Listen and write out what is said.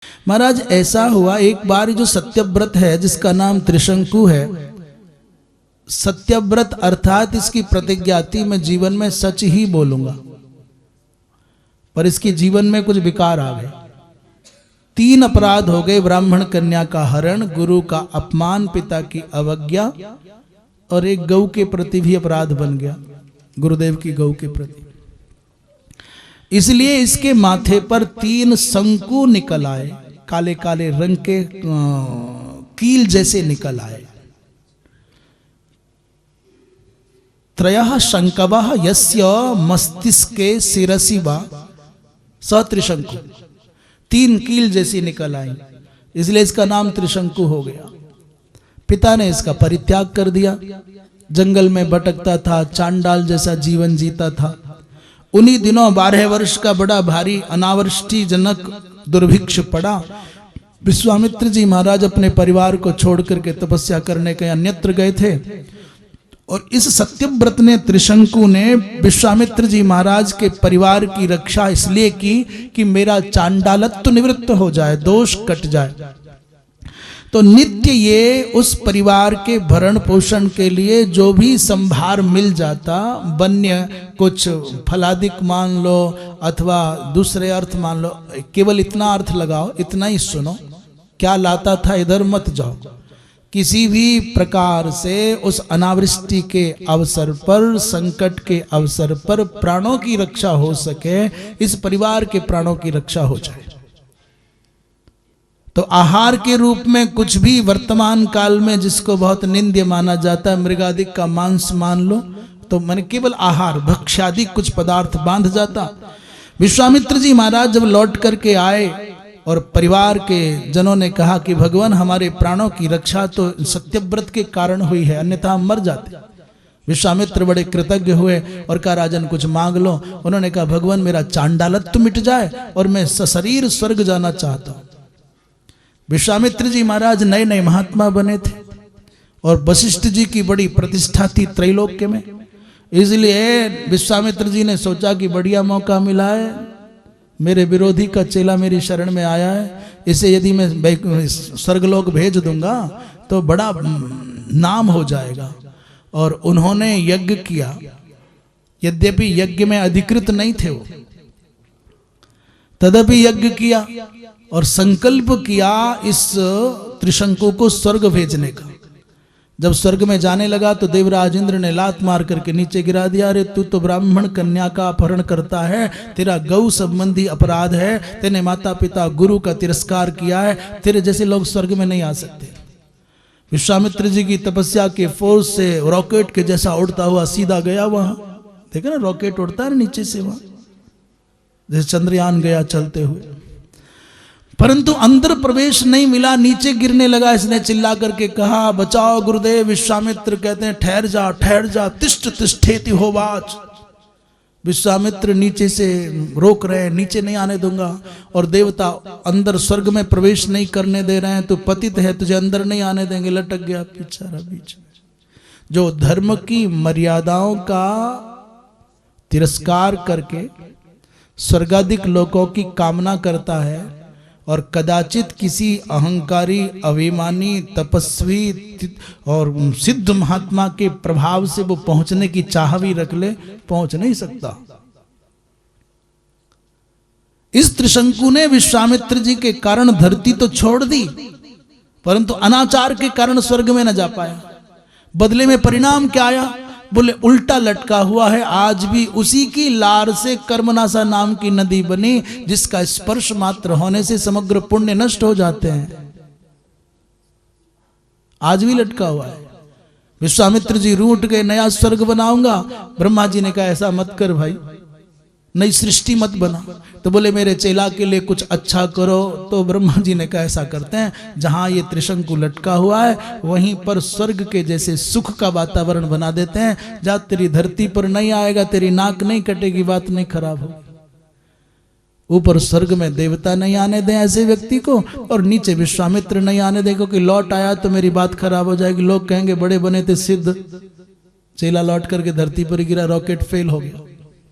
महाराज ऐसा हुआ एक बार, जो सत्यव्रत है जिसका नाम त्रिशंकु है, सत्यव्रत अर्थात इसकी प्रतिज्ञा थी मैं जीवन में सच ही बोलूंगा, पर इसके जीवन में कुछ विकार आ गए। 3 अपराध हो गए, ब्राह्मण कन्या का हरण, गुरु का अपमान, पिता की अवज्ञा, और एक गौ के प्रति भी अपराध बन गया, गुरुदेव की गौ के प्रति। इसलिए इसके माथे पर 3 शंकु निकल आए, काले काले रंग के कील जैसे निकल आए। त्रयः शंकवः यस्य मस्तिष्के शिरसि वा स त्रिशंकु, 3 कील जैसी निकल आई, इसलिए इसका नाम त्रिशंकु हो गया। पिता ने इसका परित्याग कर दिया, जंगल में भटकता था, चांडाल जैसा जीवन जीता था। उन्हीं दिनों 12 वर्ष का बड़ा भारी अनावृष्टि जनक दुर्भिक्ष पड़ा। विश्वामित्र जी महाराज अपने परिवार को छोड़ करके तपस्या करने के अन्यत्र गए थे, और इस सत्यव्रत ने, त्रिशंकु ने विश्वामित्र जी महाराज के परिवार की रक्षा इसलिए की कि मेरा चांडालत्व निवृत्त हो जाए, दोष कट जाए। तो नित्य ये उस परिवार के भरण पोषण के लिए जो भी संभार मिल जाता, वन्य कुछ फलादिक मान लो अथवा दूसरे अर्थ मान लो, केवल इतना अर्थ लगाओ, इतना ही सुनो, क्या लाता था इधर मत जाओ। किसी भी प्रकार से उस अनावृष्टि के अवसर पर, संकट के अवसर पर प्राणों की रक्षा हो सके, इस परिवार के प्राणों की रक्षा हो जाए। तो आहार के रूप में कुछ भी वर्तमान काल में जिसको बहुत निंद्य माना जाता है, मृगादिक का मांस मान लो, तो मैंने केवल आहार भक्ष्यादि कुछ पदार्थ बांध जाता। विश्वामित्र जी महाराज जब लौट करके आए और परिवार के जनों ने कहा कि भगवान हमारे प्राणों की रक्षा तो सत्यव्रत के कारण हुई है, अन्यथा हम मर जाते। विश्वामित्र बड़े कृतज्ञ हुए और कहा राजन कुछ मांग लो। उन्होंने कहा भगवान मेरा चांडालत्व मिट जाए और मैं सशरीर स्वर्ग जाना चाहता हूं। विश्वामित्र जी महाराज नए नए महात्मा बने थे और वशिष्ठ जी की बड़ी प्रतिष्ठा थी त्रैलोक्य में, इसलिए विश्वामित्र जी ने सोचा कि बढ़िया मौका मिला है, मेरे विरोधी का चेला मेरी शरण में आया है, इसे यदि मैं स्वर्गलोक भेज दूंगा तो बड़ा नाम हो जाएगा। और उन्होंने यज्ञ किया, यद्यपि यज्ञ में अधिकृत नहीं थे वो, तदपि यज्ञ किया और संकल्प किया इस त्रिशंकु को स्वर्ग भेजने का। जब स्वर्ग में जाने लगा तो देवराज इंद्र ने लात मार करके नीचे गिरा दिया, अरे तू तो ब्राह्मण कन्या का अपहरण करता है, तेरा गौ संबंधी अपराध है, तेने माता पिता गुरु का तिरस्कार किया है, तेरे जैसे लोग स्वर्ग में नहीं आ सकते। विश्वामित्र जी की तपस्या के फोर्स से रॉकेट के जैसा उड़ता हुआ सीधा गया वहां, देखा ना रॉकेट उड़ता है नीचे से वहां, जैसे चंद्रयान गया चलते हुए, परंतु अंदर प्रवेश नहीं मिला, नीचे गिरने लगा। इसने चिल्ला करके कहा बचाओ गुरुदेव। विश्वामित्र कहते हैं ठहर जा ठहर जा, तिष्ठ तिष्ठेति होवाच। विश्वामित्र नीचे से रोक रहे हैं, नीचे नहीं आने दूंगा, और देवता अंदर स्वर्ग में प्रवेश नहीं करने दे रहे हैं, तो पतित है तुझे अंदर नहीं आने देंगे। लटक गया बेचारा बीच में। जो धर्म की मर्यादाओं का तिरस्कार करके स्वर्गाधिक लोकों की कामना करता है और कदाचित किसी अहंकारी अभिमानी तपस्वी और सिद्ध महात्मा के प्रभाव से वो पहुंचने की चाह भी रख ले, पहुंच नहीं सकता। इस त्रिशंकु ने विश्वामित्र जी के कारण धरती तो छोड़ दी, परंतु अनाचार के कारण स्वर्ग में न जा पाया। बदले में परिणाम क्या आया? बोले उल्टा लटका हुआ है। आज भी उसी की लार से कर्मनासा नाम की नदी बनी, जिसका स्पर्श मात्र होने से समग्र पुण्य नष्ट हो जाते हैं। आज भी लटका हुआ है। विश्वामित्र जी रूठ गए, नया स्वर्ग बनाऊंगा। ब्रह्मा जी ने कहा ऐसा मत कर भाई, नई सृष्टि मत बना। तो बोले मेरे चेला के लिए कुछ अच्छा करो। तो ब्रह्मा जी ने कहा ऐसा करते हैं, जहां ये त्रिशंकु लटका हुआ है वहीं पर स्वर्ग के जैसे सुख का वातावरण बना देते हैं। जहां तेरी धरती पर नहीं आएगा, तेरी नाक नहीं कटेगी, बात नहीं खराब हो। ऊपर स्वर्ग में देवता नहीं आने दें ऐसे व्यक्ति को, और नीचे विश्वामित्र नहीं आने दें, क्योंकि लौट आया तो मेरी बात खराब हो जाएगी। लोग कहेंगे बड़े बने थे सिद्ध, चेला लौट करके धरती पर गिरा, रॉकेट फेल हो गया।